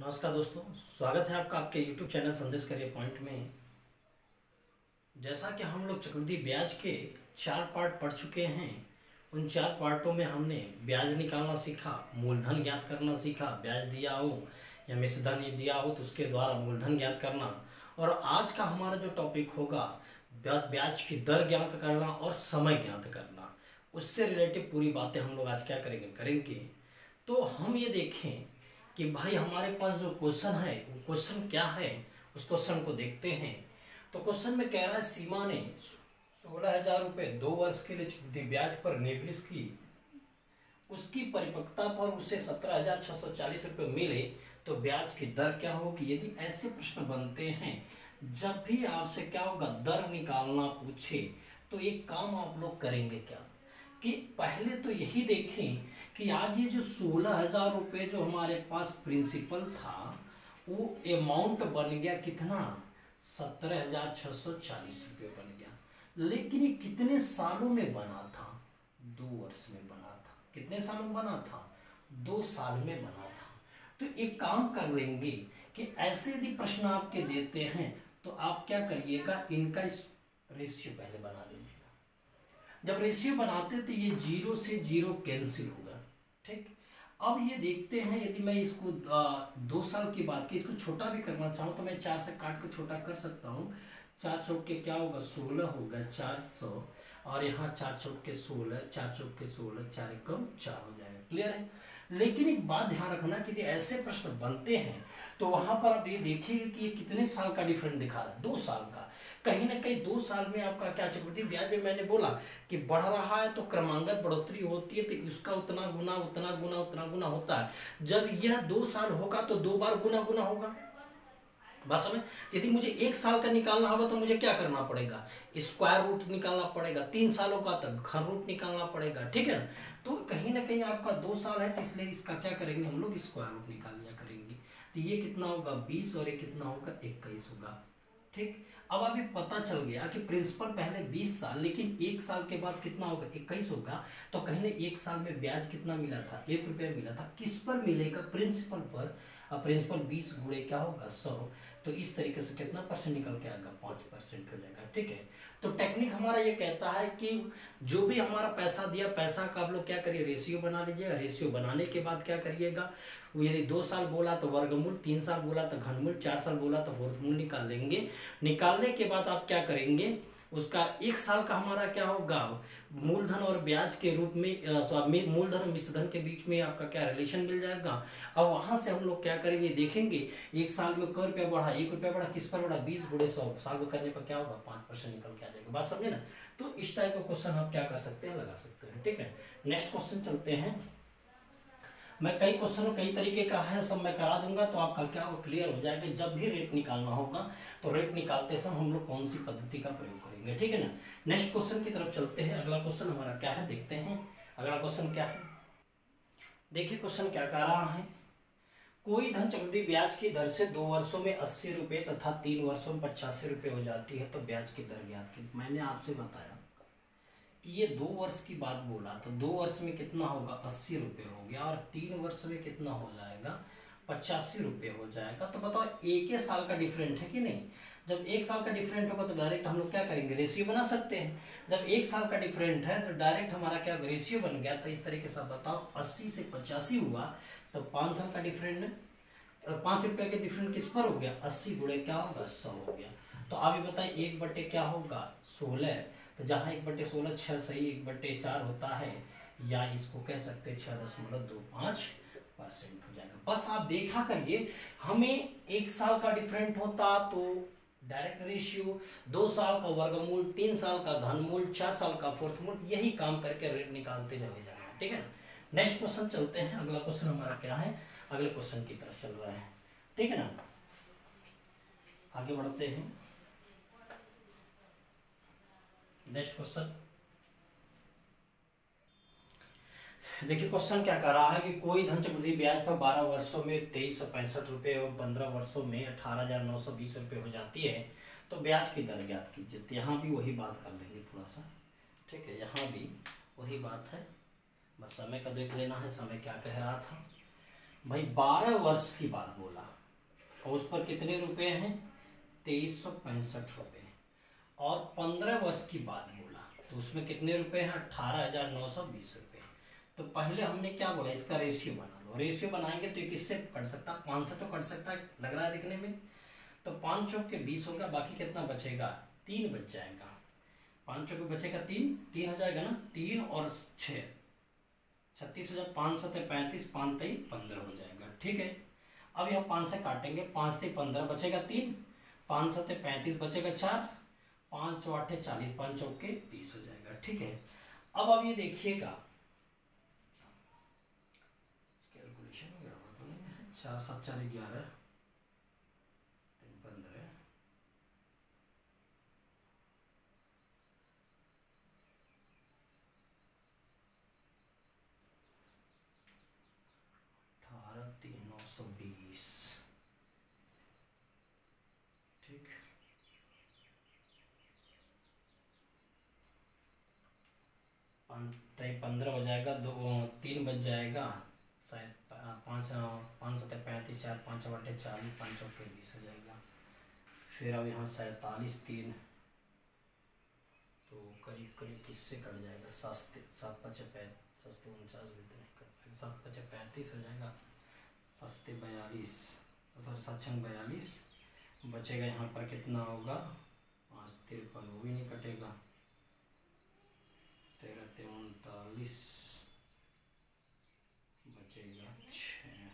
नमस्कार दोस्तों, स्वागत है आपका आपके YouTube चैनल संदेश करियर पॉइंट में। जैसा कि हम लोग चक्रवृद्धि ब्याज के 4 पार्ट पढ़ चुके हैं, उन 4 पार्टों में हमने ब्याज निकालना सीखा, मूलधन ज्ञात करना सीखा, ब्याज दिया हो या मिश्रधन दिया हो तो उसके द्वारा मूलधन ज्ञात करना, और आज का हमारा जो टॉपिक होगा ब्याज की दर ज्ञात करना और समय ज्ञात करना। उससे रिलेटेड पूरी बातें हम लोग आज क्या करेंगे। तो हम ये देखें कि भाई हमारे पास जो क्वेश्चन है वो क्वेश्चन क्या है, उस क्वेश्चन को देखते हैं। तो क्वेश्चन में कह रहा है सीमा ने 16,000 रुपये 2 वर्ष के लिए चक्रवृद्धि ब्याज पर निवेश की, उसकी परिपक्वता पर उसे 17,640 रुपये मिले तो ब्याज की दर क्या होगी। यदि ऐसे प्रश्न बनते हैं, जब भी आपसे क्या होगा दर निकालना पूछे, तो एक काम आप लोग करेंगे क्या कि पहले तो यही देखें कि आज ये जो 16,000 रुपये जो हमारे पास प्रिंसिपल था वो अमाउंट बन गया कितना, 17,640 रुपये बन गया। लेकिन ये कितने सालों में बना था, 2 वर्ष में बना था। कितने सालों में बना था, 2 साल में बना था। तो एक काम कर लेंगे कि ऐसे यदि प्रश्न आपके देते हैं तो आप क्या करिएगा, इनका इस रेशियो पहले बना लीजिएगा। जब रेशियो बनाते तो ये 0 से 0 कैंसिल होगा, ठीक। अब ये देखते हैं, यदि मैं इसको 2 साल की बात की, इसको छोटा भी करना चाहूँ तो मैं 4 से काट के छोटा कर सकता हूँ। 4 चौक के क्या होगा 16 होगा 400, और यहाँ 4 चौक के 16, 4 चौक के 16, 4 एकम 4 हो जाएगा। क्लियर है। लेकिन एक बात ध्यान रखना कि यदि ऐसे प्रश्न बनते हैं तो वहां पर आप ये देखिए कि ये कितने साल का डिफरेंट दिखा रहा है, 2 साल का। कहीं ना कहीं 2 साल में आपका क्या चक्रवृद्धि ब्याज में मैंने बोला कि बढ़ रहा है तो क्रमांगत बढ़ोतरी होती है, तो उसका उतना गुना उतना गुना उतना गुना होता है। जब यह 2 साल होगा तो 2 बार गुना गुना होगा। बस समझ। यदि मुझे 1 साल का निकालना होगा तो मुझे क्या करना पड़ेगा, स्क्वायर रूट निकालना पड़ेगा। 3 सालों का तो घन रूट निकालना पड़ेगा, ठीक है ना। तो कहीं ना कहीं आपका 2 साल है तो इसलिए इसका क्या करेंगे हम लोग, स्क्वायर रूट निकाल लिया करेंगे। तो ये कितना होगा 20 और ये कितना होगा 21 होगा, ठीक। अब अभी पता चल गया कि प्रिंसिपल पहले 20 साल, लेकिन 1 साल के बाद कितना होगा 21 होगा। तो कहीं ने 1 साल में ब्याज कितना मिला था, 1 रुपया मिला था। किस पर मिलेगा, प्रिंसिपल पर। अब प्रिंसिपल 20 गुणे क्या होगा 100, तो इस तरीके से कितना परसेंट निकल के आएगा, 5% हो जाएगा, ठीक है। तो टेक्निक हमारा ये कहता है कि जो भी हमारा पैसा दिया, पैसा का आप लोग क्या करिए रेशियो बना लीजिएगा। रेशियो बनाने के बाद क्या करिएगा, यदि 2 साल बोला तो वर्गमूल, 3 साल बोला तो घनमूल, 4 साल बोला तो वर्गमूल निकाल लेंगे। निकालने के बाद आप क्या करेंगे, उसका 1 साल का हमारा क्या होगा, मूलधन और ब्याज के रूप में, तो मूलधन और मिश्रधन के बीच में आपका क्या रिलेशन मिल जाएगा। अब वहां से हम लोग क्या करेंगे, देखेंगे 1 साल में क रुपया बढ़ा, 1 रुपया बढ़ा, किस पर बढ़ा 20 गुणे 100, साल को करने पर क्या होगा 5% निकल के आ जाएगा। बात समझे ना। तो इस टाइप का क्वेश्चन आप क्या कर सकते हैं, लगा सकते हैं, ठीक है। नेक्स्ट क्वेश्चन चलते हैं। मैं कई क्वेश्चन कई तरीके का है, सब मैं करा दूंगा तो आपका क्या हो क्लियर हो जाएगा। जब भी रेट निकालना होगा तो रेट निकालते समय हम लोग कौन सी पद्धति का प्रयोग करेंगे, ठीक है ना। नेक्स्ट क्वेश्चन की तरफ चलते हैं। अगला क्वेश्चन हमारा क्या है, देखते हैं अगला क्वेश्चन क्या है। देखिए क्वेश्चन क्या कह रहा है, कोई धन चक्रवृद्धि ब्याज की दर से 2 वर्षों में 80 रुपये तथा 3 वर्षों में 85 रुपये हो जाती है तो ब्याज की दर ज्ञात की। मैंने आपसे बताया कि ये 2 वर्ष की बात बोला, तो 2 वर्ष में कितना होगा 80 रुपये हो गया, और 3 वर्ष में कितना हो जाएगा 85 रुपये हो जाएगा। तो बताओ एक ही साल का डिफरेंट है कि नहीं। जब 1 साल का डिफरेंट होगा तो डायरेक्ट हम लोग क्या करेंगे, रेशियो बना सकते हैं। जब 1 साल का डिफरेंट है तो डायरेक्ट हमारा क्या रेशियो बन गया। तो इस तरीके से बताओ 80 से 85 हुआ तो 5 साल का डिफरेंट, 5 रुपये के डिफरेंट किस पर हो गया, 80 गुणे क्या होगा 100 हो गया। तो आप ये बताइए 1 बटे क्या होगा 16, तो जहाँ 1/16 6 सही 1/4 होता है, या इसको कह सकते हैं 6.25% हो जाएगा। बस आप देखा करिए, हमें 1 साल का डिफरेंट होता तो डायरेक्ट रेशियो, 2 साल का वर्गमूल, 3 साल का घनमूल, 4 साल का फोर्थमूल, यही काम करके रेट निकालते चले जाना, ठीक है ना। नेक्स्ट क्वेश्चन चलते हैं। अगला क्वेश्चन हमारा क्या है, अगले क्वेश्चन की तरफ चल रहा है, ठीक है ना। आगे बढ़ते हैं। नेक्स्ट क्वेश्चन देखिए, क्वेश्चन क्या कर रहा है कि कोई धन चक्रवृद्धि ब्याज पर 12 वर्षों में 2365 रुपये एवं 15 वर्षों में 18,920 रुपये हो जाती है तो ब्याज की दर ज्ञात कीजिए। तो यहाँ भी वही बात कर लेंगे थोड़ा सा, ठीक है। यहाँ भी वही बात है, बस समय का देख लेना है, समय क्या कह रहा था। भाई 12 वर्ष की बात बोला और उस पर कितने रुपए हैं 2365 रुपये, और 15 वर्ष की बात बोला तो उसमें कितने रुपए हैं 18,920 रुपये। तो पहले हमने क्या बोला, इसका रेशियो बना लो। रेशियो बनाएंगे तो ये किससे कट सकता है, 5 से तो कट सकता है, लग रहा है दिखने में। तो 5 चौक के 20 होगा, बाकी कितना बचेगा 3 बच जाएगा। 5 चौक में बचेगा 3 हो जाएगा ना, 3 और 6 36 हो जाएगा, 5 7 35, 5 3 15 हो जाएगा। ठीक है, अब यहाँ 5 से काटेंगे, 5 3 15 बचेगा 3, 5 7 35 बचेगा 4, 5 चौ 8 40, 5 चौक के 20 हो जाएगा। ठीक है, अब ये देखिएगा कैलकुलेशन हो गया तो नहीं है, 4 7 4 11 3 15 18 3 920। ठीक, 15 हो जाएगा, 2 3 बच जाएगा शायद, 5 5 7 35, 4 5 8 40, 5 चौक के 20 हो जाएगा। फिर अब यहाँ 47 3 तो करीब करीब किससे कट जाएगा, 7 7 5 7 49 भी तो नहीं कट पाएगा, 7 5 35 हो जाएगा, 7 42 सॉरी 7 42 बचेगा। यहाँ पर कितना होगा 5 53, वो भी नहीं कटेगा, 13 39 बचेगा 6।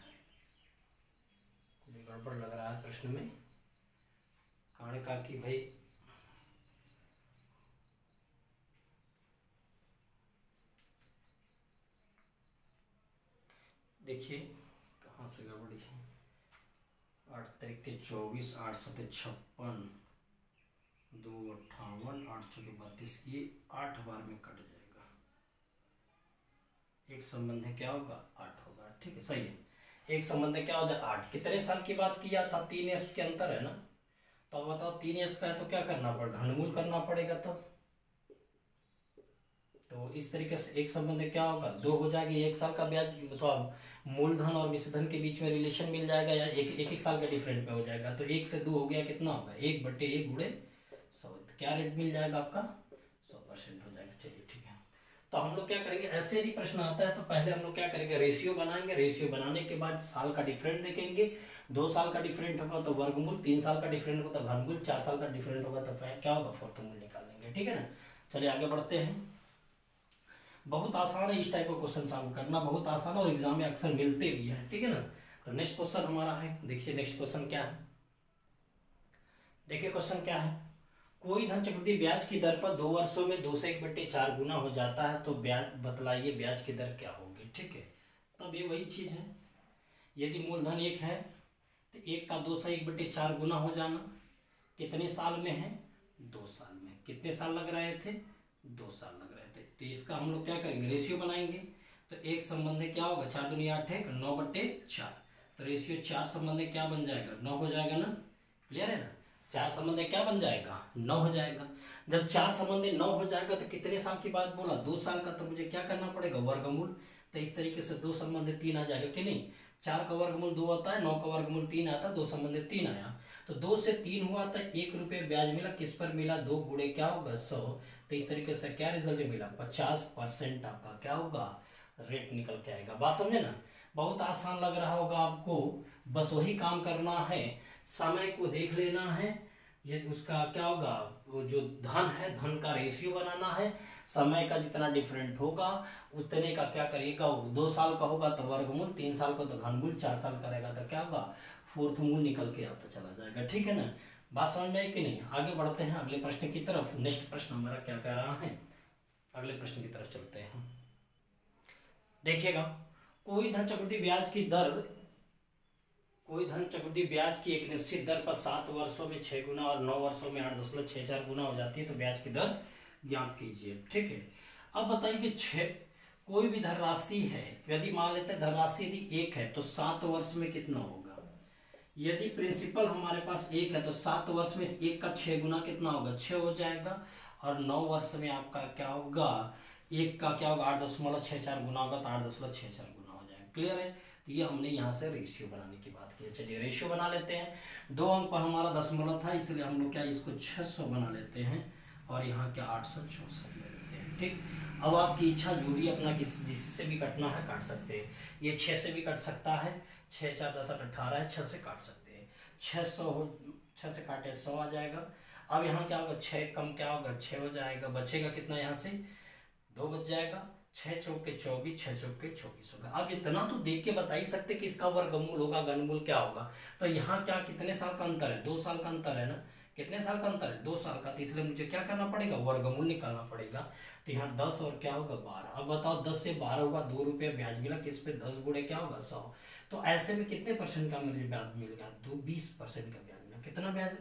कुछ गड़बड़ लग रहा है प्रश्न में, कारण का कि भाई देखिए कहाँ से गड़बड़ी है। 8 तारीख के 24, 8 7 56, 2 58, 8 चौके 32, ये 8 बार में कट जाएगा। एक संबंध है क्या होगा 8 होगा। ठीक है, सही है, एक संबंध है क्या हो जाए 8। कितने साल की बात किया था, 3 ईयर्स के अंतर है ना। तो अब बताओ 3 ईयर्स का है तो क्या करना पड़ेगा, घनमूल करना पड़ेगा तब। तो इस तरीके से एक संबंध क्या होगा 2 हो जाएगी, 1 साल का ब्याज, तो मूलधन और विषधन के बीच में रिलेशन मिल जाएगा, या एक साल का डिफरेंट पे हो जाएगा। तो 1 से 2 हो गया, कितना होगा 1/1 गुणे 100। क्या रेट मिल जाएगा आपका 100% हो जाएगा। चलिए ठीक है, तो हम लोग क्या करेंगे, ऐसे यदि प्रश्न आता है तो पहले हम लोग क्या करेंगे, रेशियो बनाएंगे। रेशियो बनाने के बाद साल का डिफरेंट देखेंगे, 2 साल का डिफरेंट होगा तो वर्गमूल, 3 साल का डिफरेंट होगा तो घनमूल, 4 साल का डिफरेंट होगा तो क्या होगा फोर्थमूल निकाल लेंगे। ठीक है ना, चलिए आगे बढ़ते हैं। बहुत आसान है इस टाइप का क्वेश्चन सॉल्व करना, बहुत आसान है और एग्जाम में अक्सर मिलते भी हैं। ठीक है ना, तो नेक्स्ट क्वेश्चन हमारा है, देखिए नेक्स्ट क्वेश्चन क्या है। देखिए क्वेश्चन क्या है, कोई धन चक्रवृद्धि ब्याज की दर पर 2 वर्षों में 2 से 1/4 गुना हो जाता है तो ब्याज बतलाइए ब्याज की दर क्या होगी। ठीक है, तब ये वही चीज है, यदि मूलधन 1 है तो 1 का 2 से 1/4 गुना हो जाना, कितने साल में है 2 साल में। कितने साल लग रहे थे 2 साल लग रहे थे। तो इसका हम लोग क्या करेंगे, रेशियो बनाएंगे। तो एक संबंध क्या होगा 4 दूनी 8 है 9/4, तो रेशियो 4 संबंध क्या बन जाएगा 9 हो जाएगा ना, क्लियर है ना। 4 संबंध क्या बन जाएगा 9 हो जाएगा। जब 4 संबंध 9 हो जाएगा तो कितने साल की बात बोला 2 साल का, तो मुझे क्या करना पड़ेगा वर्गमूल। तो इस तरीके से 2 संबंध 3 आ जाएगा कि नहीं। 4 का वर्गमूल 2 आता है, 9 का वर्गमूल 3 आता है, 2 संबंध 3 आया। तो 2 से 3 हुआ था, 1 रुपये ब्याज मिला, किस पर मिला 2 गुणे क्या होगा 100। तो इस तरीके से क्या रिजल्ट मिला 50% आपका क्या होगा रेट निकल के आएगा। बात समझे ना, बहुत आसान लग रहा होगा आपको, बस वही काम करना है, समय को देख लेना है, ये उसका क्या होगा वो जो धन है धन का रेशियो बनाना है, समय का जितना डिफरेंट होगा उतने का क्या करिएगा, 2 साल का होगा तो वर्गमूल, 3 साल का तो घनमूल, 4 साल का रहेगा तो क्या होगा फोर्थ मूल निकल के आता चला जाएगा। ठीक है ना, बात समझ में आई कि नहीं। आगे बढ़ते हैं अगले प्रश्न की तरफ। नेक्स्ट प्रश्न हमारा क्या कह रहा है, अगले प्रश्न की तरफ चलते हैं। देखिएगा, कोई धन चक्रवृद्धि ब्याज की दर, कोई धन चक्रवृद्धि ब्याज की एक निश्चित दर पर 7 वर्षों में 6 गुना और 9 वर्षों में 8.64 गुना हो जाती है तो ब्याज की दर ज्ञात कीजिए। ठीक है, अब बताइए कि कोई भी धनराशि है, यदि मान लेते हैं धनराशि यदि 1 है तो 7 वर्ष में कितना होगा। यदि प्रिंसिपल हमारे पास 1 है तो 7 वर्ष में 1 का 6 गुना कितना होगा 6 हो जाएगा, और 9 वर्ष में आपका क्या होगा 1 का क्या होगा 8.64 गुना होगा तो 8.64 गुना हो जाएगा। क्लियर है, तो ये हमने यहाँ से रेशियो बनाने की बात की है। चलिए रेशियो बना लेते हैं। 2 अंक पर हमारा दशमलव था, इसलिए हम लोग क्या इसको 600 बना लेते हैं और यहाँ क्या 864 ले लेते हैं। ठीक, अब आपकी इच्छा जो भी अपना जिससे भी कटना है काट सकते हैं। ये 6 से भी कट सकता है, 6 4 10 8 18 है, 6 से काट सकते हैं। 6 से काटे 100 आ जाएगा। अब यहाँ क्या होगा, 6 कम क्या होगा 6 हो जाएगा, बचेगा कितना यहाँ से 2 बच जाएगा। 6 चौके 24, 6 चौके 24 होगा। अब इतना तो देख के बता ही सकते कि इसका वर्गमूल होगा, घनमूल क्या होगा। तो यहाँ क्या कितने साल का अंतर है, 2 साल का अंतर है ना, कितने साल का अंतर है 2 साल का, तो इसलिए मुझे क्या करना पड़ेगा, वर्गमूल निकालना पड़ेगा। तो यहाँ 10 और क्या होगा 12। अब बताओ 10 से 12 होगा, 2 रुपये ब्याज मिला, किस पे 10 गुणे क्या होगा 100। तो ऐसे में कितने परसेंट का मुझे ब्याज मिल गया, 20% का ब्याज मिला। कितना ब्याज,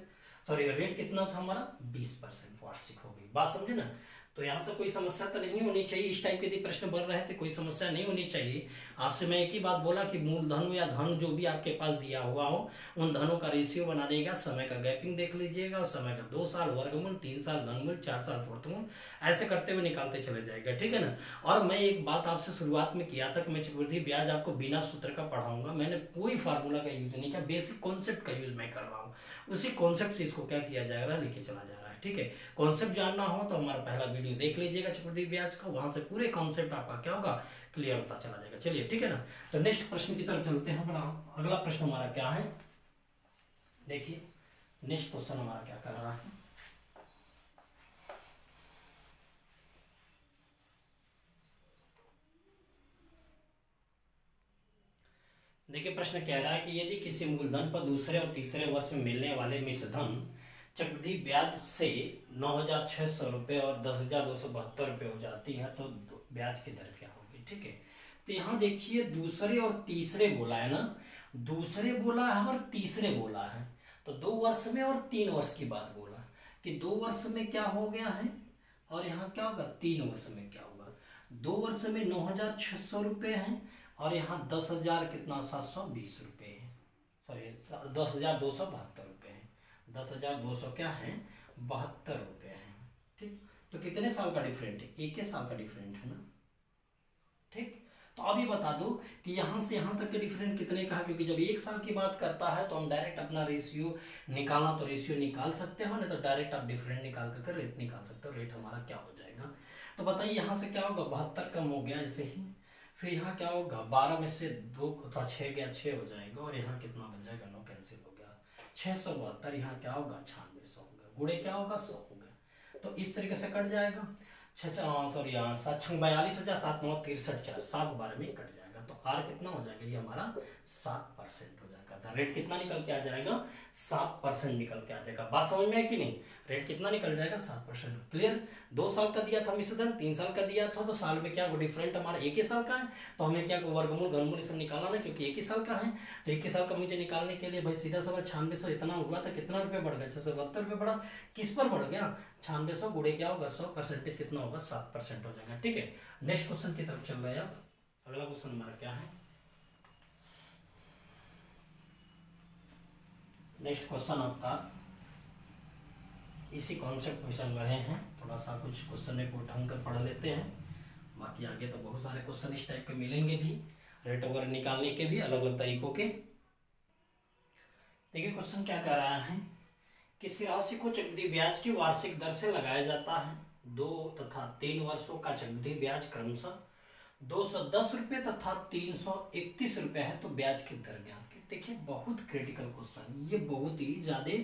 सॉरी रेट कितना था हमारा 20% वार्षिक हो गई। बात समझे ना। तो यहाँ से कोई समस्या तो नहीं होनी चाहिए। इस टाइप के यदि प्रश्न बन रहे थे कोई समस्या नहीं होनी चाहिए। आपसे मैं एक ही बात बोला कि मूलधन या धन जो भी आपके पास दिया हुआ हो उन धनों का रेशियो बनाने समय का गैपिंग देख लीजिएगा और समय का 2 साल वर्गमूल, 3 साल घनमूल, 4 साल फोर्थमूल, ऐसे करते हुए निकालते चले जाएगा। ठीक है ना। और मैं एक बात आपसे शुरुआत में किया था कि मैं चक्रवृद्धि ब्याज आपको बिना सूत्र का पढ़ाऊंगा। मैंने कोई फार्मूला का यूज नहीं किया, बेसिक कॉन्सेप्ट का यूज मैं कर रहा हूँ। उसी कॉन्सेप्ट से इसको क्या किया जाएगा, लेके चला जा रहा है। ठीक है, कॉन्सेप्ट जानना हो तो हमारा पहला वीडियो देख लीजिएगा चक्रवृद्धि ब्याज का, वहां से पूरे कॉन्सेप्ट आपका क्या होगा क्लियर होता चला जाएगा। चलिए ठीक है ना। तो नेक्स्ट प्रश्न की तरफ चलते हैं। अगला प्रश्न हमारा क्या है, देखिए नेक्स्ट क्वेश्चन हमारा क्या कर रहा है। देखिए प्रश्न कह रहा है कि यदि किसी मूलधन पर दूसरे और तीसरे वर्ष में मिलने वाले मिश्रधन चक्रवृद्धि ब्याज से 9,600 रुपये और 10,272 रुपये हो जाती है तो ब्याज की दर क्या होगी। ठीक है, तो यहाँ देखिए दूसरे और तीसरे बोला है ना, दूसरे बोला है और तीसरे बोला है। तो 2 वर्ष में और 3 वर्ष की बात बोला कि 2 वर्ष में क्या हो गया है और यहाँ क्या होगा 3 वर्ष में क्या होगा। 2 वर्ष में 9,600 रुपये है और यहाँ 10,000 कितना 720 रुपये है, सॉरी 10,272 रुपये है। 10,200 क्या है 72 रुपये है। ठीक, तो कितने साल का डिफरेंट है, 1 साल का डिफरेंट है ना। ठीक, तो अब ये बता दो कि यहाँ से यहाँ तक के डिफरेंट कितने का है, क्योंकि जब 1 साल की बात करता है तो हम डायरेक्ट अपना रेशियो निकालना तो रेशियो निकाल सकते हो, नहीं तो डायरेक्ट आप डिफरेंट निकाल कर रेट निकाल सकते हो। रेट हमारा क्या हो जाएगा, तो बताइए यहाँ से क्या होगा 72 कम हो गया ऐसे ही, फिर यहाँ क्या होगा 12 में से 2 अथवा 6 गया 6 हो जाएगा और यहाँ कितना बच जाएगा 9 कैंसिल हो गया 672। यहाँ क्या होगा 9600 होगा, गुणे क्या होगा 100 होगा। तो इस तरीके से कट जाएगा। सॉरी यहाँ 7 6 42 हो जाए 7 9 63 4 7 बार में कट जाएगा। तो आर कितना हो जाएगा, ये हमारा 7% हो जाएगा। रेट कितना निकल के आ जाएगा 7% निकल के आ जाएगा। बात समझ में है कि नहीं, रेट कितना निकल जाएगा 7%। क्लियर। 2 साल का दिया था मिश्रधन, 3 साल का दिया था, तो साल में क्या वो डिफरेंट हमारा 1 साल का है, तो हमें क्या वर्गमूल घनमूल सब निकालना है क्योंकि 1 साल का है। तो 1 साल का मुझे निकालने के लिए भाई सीधा सवाल 9600 इतना हुआ था, कितना रुपये बढ़ गया 672 रुपये बढ़ा, किस पर बढ़ गया 9600 गुणे क्या होगा 100 परसेंटेज कितना होगा 7% हो जाएगा। ठीक है, नेक्स्ट क्वेश्चन की तरफ चल रहे हैं। अब अगला क्वेश्चन हमारा क्या है, नेक्स्ट क्वेश्चन आपका इसी कॉन्सेप्ट में चल रहे हैं। थोड़ा सा कुछ क्वेश्चन को ढंग कर पढ़ लेते हैं, बाकी आगे तो बहुत सारे क्वेश्चन इस टाइप के मिलेंगे भी, रेट वगैरह निकालने के भी अलग अलग तरीकों के। देखिए क्वेश्चन क्या कह रहा है, किसी राशि को चक्रवृद्धि ब्याज की वार्षिक दर से लगाया जाता है। 2 तथा 3 वर्षों का चक्रवृद्धि ब्याज क्रमशः 210 रुपये तथा 331 रुपये है, तो ब्याज की दर ज्ञात की। देखिए बहुत क्रिटिकल क्वेश्चन, ये बहुत ही ज्यादा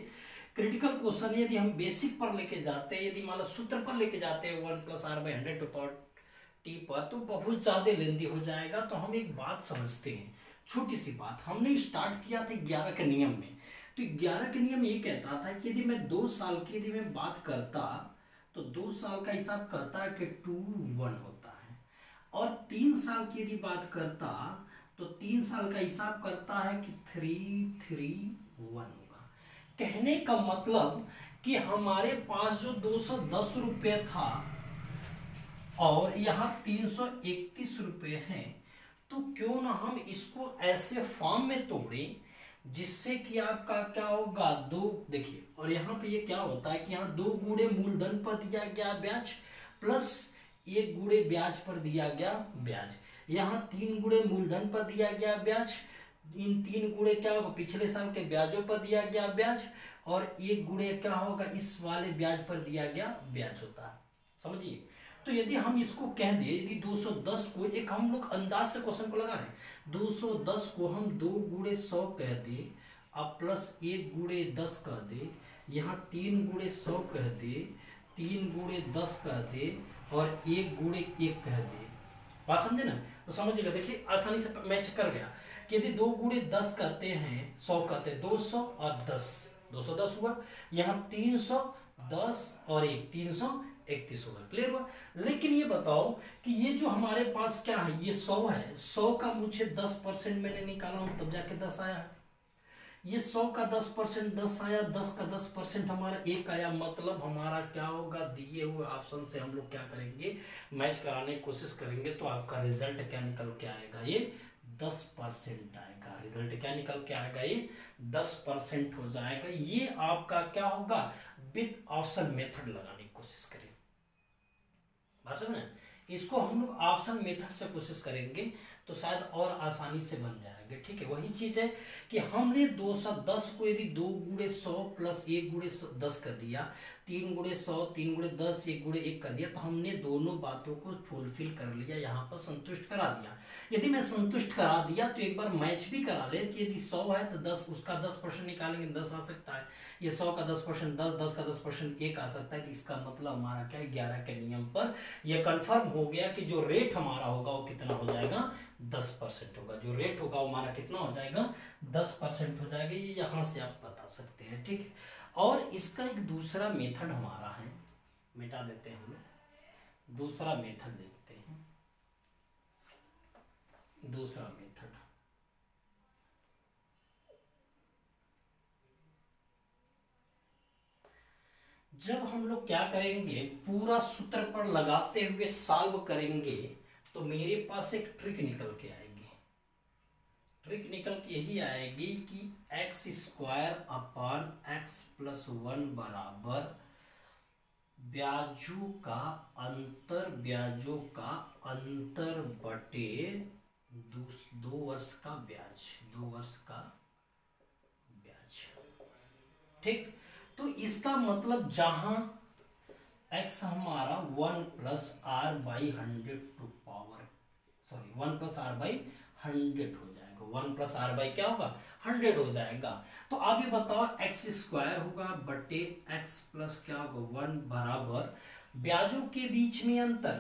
क्रिटिकल क्वेश्चन है। यदि हम बेसिक पर लेके जाते हैं, यदि मान लो सूत्र पर लेके जाते हैं 1 + r/100 to power t पर, तो बहुत ज्यादा लेंदी हो जाएगा। तो हम एक बात समझते हैं, छोटी सी बात। हमने स्टार्ट किया था 11 के नियम में, तो 11 के नियम ये कहता था कि यदि मैं 2 साल की यदि मैं बात करता तो 2 साल का हिसाब करता है कि 2 1 होता है, और 3 साल की यदि बात करता तो 3 साल का हिसाब करता है कि 3 3 1 होगा। कहने का मतलब कि हमारे पास जो 210 रुपये था और यहाँ 331 रुपये है, तो क्यों ना हम इसको ऐसे फॉर्म में तोड़े जिससे कि आपका क्या होगा 2, देखिए और यहाँ पे ये क्या होता है कि यहाँ 2 गुणे मूलधन पर दिया गया ब्याज प्लस 1 गुणे ब्याज पर दिया गया ब्याज। यहाँ 3 गुणे मूलधन पर दिया गया ब्याज, इन 3 गुणे क्या होगा पिछले साल के ब्याजों पर दिया गया ब्याज, और 1 गुणे क्या होगा इस वाले ब्याज पर दिया गया ब्याज होता है। समझिए, तो यदि हम इसको कह दे, यदि 210 को एक हम लोग अंदाज से क्वेश्चन को लगा रहे हैं, 210 को हम 2 गुणे 100 कह दे, अब प्लस 1 गुणे 10 कह दे, यहाँ 3 गुणे 100 कह दे, 3 गुणे 10 कह दे, और 1 गुणे 1 कह दे। बात समझे ना? तो समझिएगा, देखिए आसानी से मैच कर गया कि यदि 2 गुणे 10 कहते हैं, 100 कहते हैं, 200 और 10, 210 हुआ, यहाँ 310 और 1 331 होगा। क्लियर हुआ? लेकिन ये बताओ कि ये जो हमारे पास क्या है, ये 100 है, 100 का मुझे 10% मैंने निकाला हूं तब जाके 10 आया है। ये 100 का 10% 10 आया, 10 का 10% हमारा 1 आया, मतलब हमारा क्या होगा, दिए हुए ऑप्शन से हम लोग क्या करेंगे, मैच कराने की कोशिश करेंगे, तो आपका रिजल्ट क्या निकल के आएगा, ये 10% आएगा। रिजल्ट क्या निकल के आएगा, ये 10% हो जाएगा। ये आपका क्या होगा, विद ऑप्शन मेथड लगाने की कोशिश करें। बात समझ में? इसको हम लोग ऑप्शन मेथड से कोशिश करेंगे तो शायद और आसानी से बन जाएंगे। ठीक है, वही चीज है कि हमने 210 को यदि 2 गुणे 100 प्लस 1 गुणे 10 कर दिया, 3 गुणे 100, 3 गुणे 10, 1 गुणे 1 कर दिया, तो हमने दोनों बातों को फुलफिल कर लिया, यहाँ पर संतुष्ट करा दिया। यदि मैं संतुष्ट करा दिया तो एक बार मैच भी करा ले कि यदि 100 है तो 10 उसका 10% निकालेंगे, 10 आ सकता है, ये 100 का 10% 10, 10 का 10% 1 आ सकता है। तो इसका मतलब हमारा क्या है, 11 के नियम पर यह कंफर्म हो गया कि जो रेट हमारा होगा वो कितना हो जाएगा, 10% होगा। जो रेट होगा वो हमारा कितना हो जाएगा, 10% हो जाएगा। ये यहाँ से आप बता सकते हैं। ठीक है, और इसका एक दूसरा मेथड हमारा है, मिटा देते हैं हम लोग, दूसरा मेथड देखते हैं। दूसरा मेथड, जब हम लोग क्या करेंगे, पूरा सूत्र पर लगाते हुए सॉल्व करेंगे तो मेरे पास एक ट्रिक निकल के आएगी। ट्रिक निकल के यही आएगी कि x² अपान x+1 बराबर ब्याजों का अंतर बटे 2 वर्ष का ब्याज, 2 वर्ष का ब्याज। ठीक, तो इसका मतलब जहां x हमारा 1 + r/100 to power, sorry 1 + r/100 हो जाएगा। 1 + r/ क्या होगा, 100 हो जाएगा। तो अब ये बताओ, x² होगा बटे x प्लस क्या होगा 1 बराबर ब्याजों के बीच में अंतर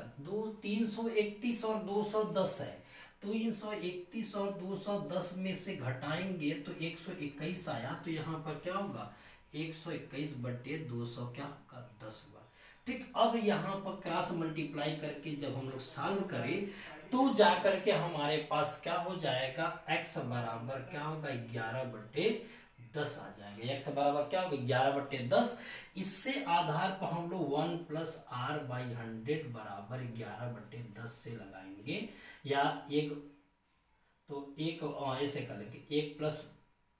331 और 210 है। 331 और 210 में से घटाएंगे तो 121 आया, तो यहाँ पर क्या होगा 121 बटे 200 क्या होगा 10 हुआ। ठीक, अब यहाँ पर क्रॉस मल्टीप्लाई करके जब हम लोग सॉल्व करें तो जाकर के हमारे पास क्या हो जाएगा, x बराबर क्या होगा 11 बटे 10 आ जाएगा। x बराबर क्या होगा 11 बटे 10। इससे आधार पर हम लोग 1 + r/100 बराबर 11 बटे 10 से लगाएंगे, या एक तो एक ऐसे कर लेंगे, 1 +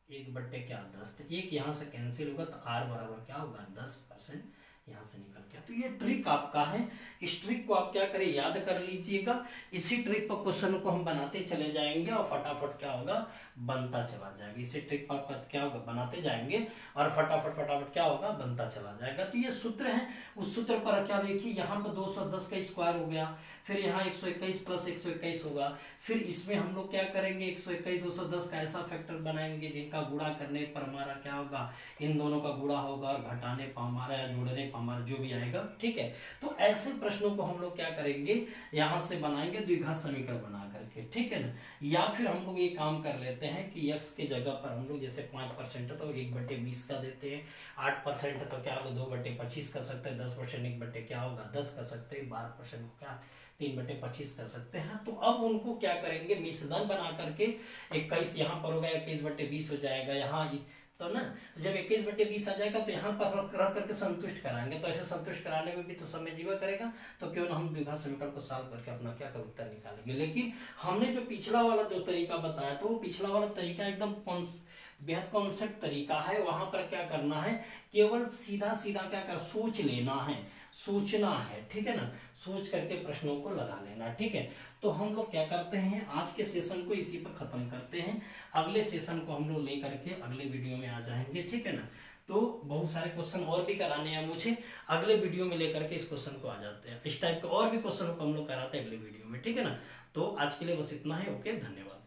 1 बटे क्या 10, तो 1 यहाँ से कैंसिल होगा, तो r बराबर क्या होगा 10% यहाँ से निकल गया। तो ये ट्रिक आपका है, इस ट्रिक को आप क्या करें, याद कर लीजिएगा। इसी ट्रिक पर क्वेश्चन को हम बनाते चले जाएंगे और फटाफट क्या होगा, बनता चला जाएगा। इसी ट्रिक पर आपका क्या होगा, बनाते जाएंगे और फटाफट क्या होगा, बनता चला जाएगा। तो ये सूत्र है, उस सूत्र पर क्या देखिए, यहाँ पर 210 का स्क्वायर हो गया, फिर यहाँ 121 + 121 होगा, फिर इसमें हम लोग क्या करेंगे 121 210 का ऐसा फैक्टर बनाएंगे जिनका गुणा करने पर हमारा क्या होगा, इन दोनों का गुणा होगा, और घटाने पर हमारा या जोड़ने पर हमारा जो भी आएगा। ठीक है, तो ऐसे प्रश्नों को हम लोग क्या करेंगे, यहाँ से बनाएंगे द्विघात समीकरण बना करके। ठीक है ना, या फिर हम लोग ये काम कर लेते हैं कि x के जगह पर हम लोग जैसे 5% है तो 1/20 का देते हैं, 8% है तो क्या होगा 2/25 कर सकते हैं, 10% 1 क्या होगा 10 कर सकते हैं, 12% को क्या 3/25 कर सकते हैं। तो अब उनको क्या करेंगे, मिश्रण बना करके 21 यहाँ पर होगा, 21/20 हो जाएगा यहाँ, तो ना, तो जब 21/20 आ जाएगा तो यहाँ पर रख करके संतुष्ट कराएंगे। तो ऐसे संतुष्ट कराने में भी तो समय जीवा करेगा, तो क्यों ना हम द्विघात समीकरण को सॉल्व करके अपना क्या कर उत्तर निकालेंगे। लेकिन हमने जो पिछला वाला जो तरीका बताया, तो वो पिछला वाला तरीका एकदम बेहद कॉन्सेप्ट तरीका है। वहां पर क्या करना है, केवल सीधा क्या कर सोच लेना है, सोचना है, ठीक है ना, सोच करके प्रश्नों को लगा लेना, ठीक है। तो हम लोग क्या करते हैं, आज के सेशन को इसी पर खत्म करते हैं। अगले सेशन को हम लोग लेकर के अगले वीडियो में आ जाएंगे, ठीक है ना। तो बहुत सारे क्वेश्चन और भी कराने हैं मुझे, अगले वीडियो में लेकर के इस क्वेश्चन को आ जाते हैं। इस टाइप के और भी क्वेश्चन को हम लोग कराते हैं अगले वीडियो में, ठीक है ना। तो आज के लिए बस इतना है। ओके, धन्यवाद।